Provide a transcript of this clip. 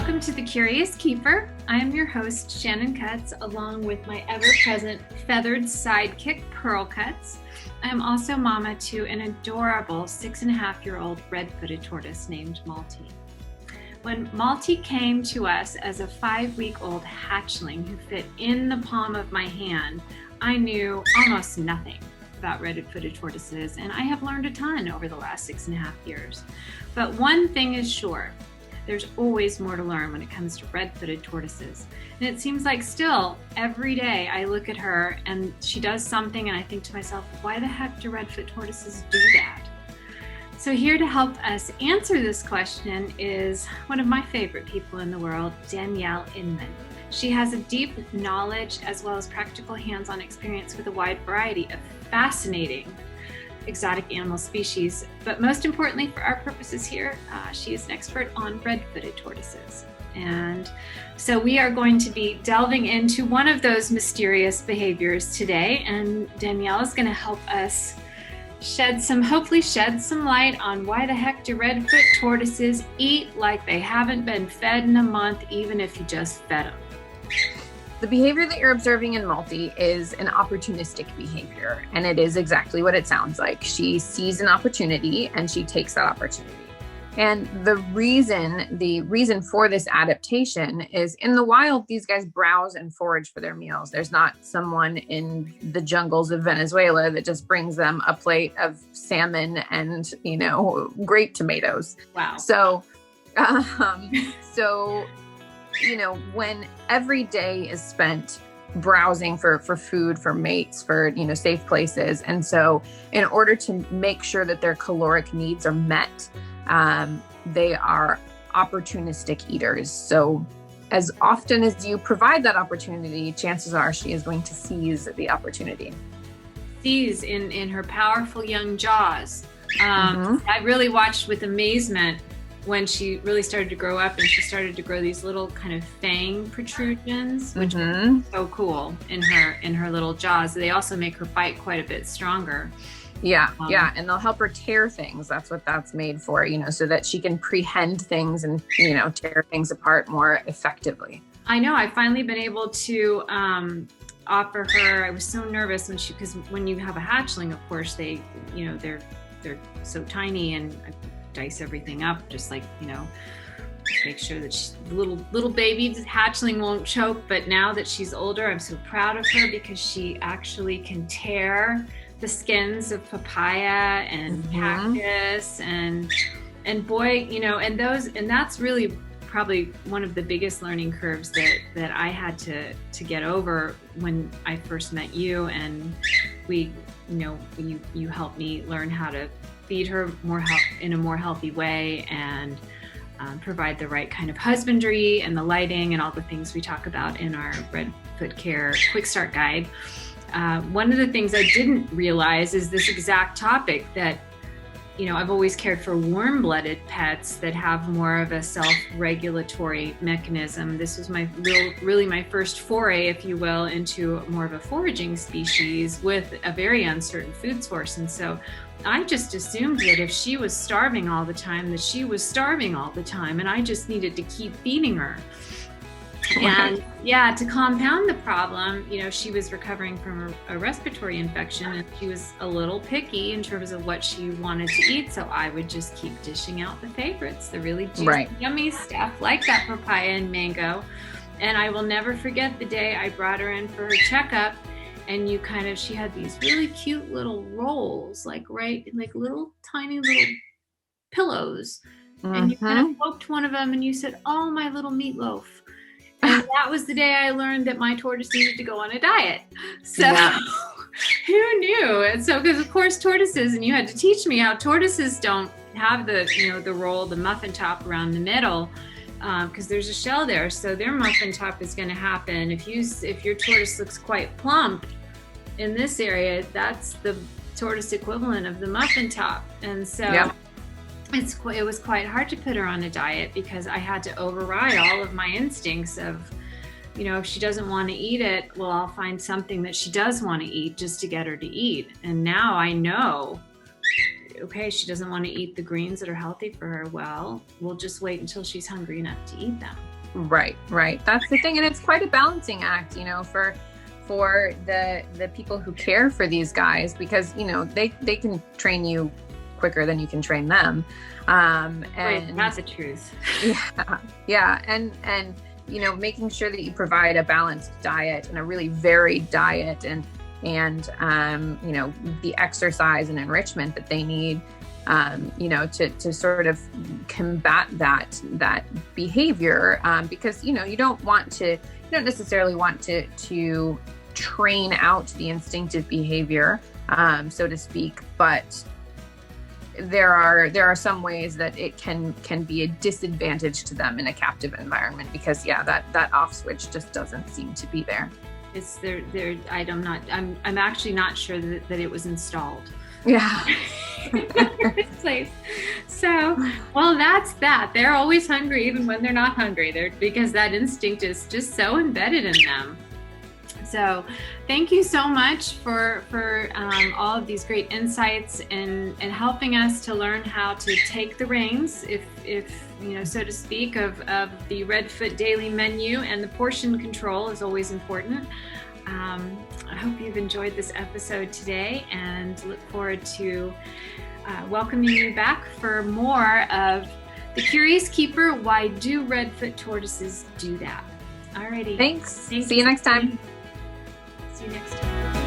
Welcome to The Curious Keeper. I am your host, Shannon Cutts, along with my ever-present feathered sidekick, Pearl Cutts. I am also mama to an adorable 6.5-year-old red-footed tortoise named Malty. When Malty came to us as a 5-week-old hatchling who fit in the palm of my hand, I knew almost nothing about red-footed tortoises, and I have learned a ton over the last 6.5 years. But one thing is sure. There's always more to learn when it comes to red-footed tortoises. And it seems like still, every day I look at her and she does something and I think to myself, why the heck do red-foot tortoises do that? So here to help us answer this question is one of my favorite people in the world, Danielle Inman. She has a deep knowledge as well as practical hands-on experience with a wide variety of fascinating exotic animal species, but most importantly for our purposes here, she is an expert on red-footed tortoises. And so we are going to be delving into one of those mysterious behaviors today, and Danielle is going to help us hopefully shed some light on why the heck do red-foot tortoises eat like they haven't been fed in a month, even if you just fed them. The behavior that you're observing in Malty is an opportunistic behavior, and it is exactly what it sounds like. She sees an opportunity and she takes that opportunity. And the reason for this adaptation is in the wild, these guys browse and forage for their meals. There's not someone in the jungles of Venezuela that just brings them a plate of salmon and, grape tomatoes. Wow. So when every day is spent browsing for food, for mates, for, safe places. And so in order to make sure that their caloric needs are met, they are opportunistic eaters. So as often as you provide that opportunity, chances are she is going to seize the opportunity. Seize in her powerful young jaws. I really watched with amazement when she really started to grow up and she started to grow these little kind of fang protrusions, which are so cool in her little jaws. They also make her bite quite a bit stronger. Yeah. And they'll help her tear things. That's what that's made for, so that she can prehend things and, tear things apart more effectively. I know. I've finally been able to offer her, I was so nervous because when you have a hatchling, of course, they're so tiny, and I dice everything up, just like, make sure that little baby hatchling won't choke. But now that she's older, I'm so proud of her because she actually can tear the skins of papaya and cactus and boy, and that's really probably one of the biggest learning curves that I had to get over when I first met you, and you helped me learn how to feed her in a more healthy way and provide the right kind of husbandry and the lighting and all the things we talk about in our Redfoot Care Quick Start Guide. One of the things I didn't realize is this exact topic that, I've always cared for warm-blooded pets that have more of a self-regulatory mechanism. This was really my first foray, if you will, into more of a foraging species with a very uncertain food source. And so I just assumed that if she was starving all the time, that she was starving all the time, and I just needed to keep feeding her. And to compound the problem, she was recovering from a respiratory infection, and she was a little picky in terms of what she wanted to eat. So I would just keep dishing out the favorites, the really juicy, yummy stuff like that papaya and mango. And I will never forget the day I brought her in for her checkup, and she had these really cute little rolls, like little tiny little pillows. And you kind of poked one of them and you said, "Oh, my little meatloaf." And that was the day I learned that my tortoise needed to go on a diet. So who knew? And so, because of course tortoises, and you had to teach me how tortoises don't have the roll, the muffin top around the middle, because there's a shell there. So their muffin top is going to happen. If your tortoise looks quite plump in this area, that's the tortoise equivalent of the muffin top. And so it was quite hard to put her on a diet because I had to override all of my instincts of, if she doesn't want to eat it, well, I'll find something that she does want to eat just to get her to eat. And now I know, okay, she doesn't want to eat the greens that are healthy for her. Well, we'll just wait until she's hungry enough to eat them. Right. That's the thing. And it's quite a balancing act, you know, for the people who care for these guys, because, you know, they can train you quicker than you can train them. And that's the truth. Yeah. And, you know, making sure that you provide a balanced diet and a really varied diet, and you know, the exercise and enrichment that they need, you know, to sort of combat that behavior, because, you know, you don't necessarily want to train out the instinctive behavior, so to speak, but there are some ways that it can be a disadvantage to them in a captive environment, because that off switch just doesn't seem to be there. It's there. I'm actually not sure that it was installed. Yeah. Place. So, well, that's that. They're always hungry, even when they're not hungry. Because that instinct is just so embedded in them. So, thank you so much for all of these great insights and helping us to learn how to take the reins, if you know, so to speak, of the Redfoot daily menu, and the portion control is always important. I hope you've enjoyed this episode today, and look forward to welcoming you back for more of The Curious Keeper. Why do Redfoot tortoises do that? Alrighty. Thanks. See you next time. See you next time.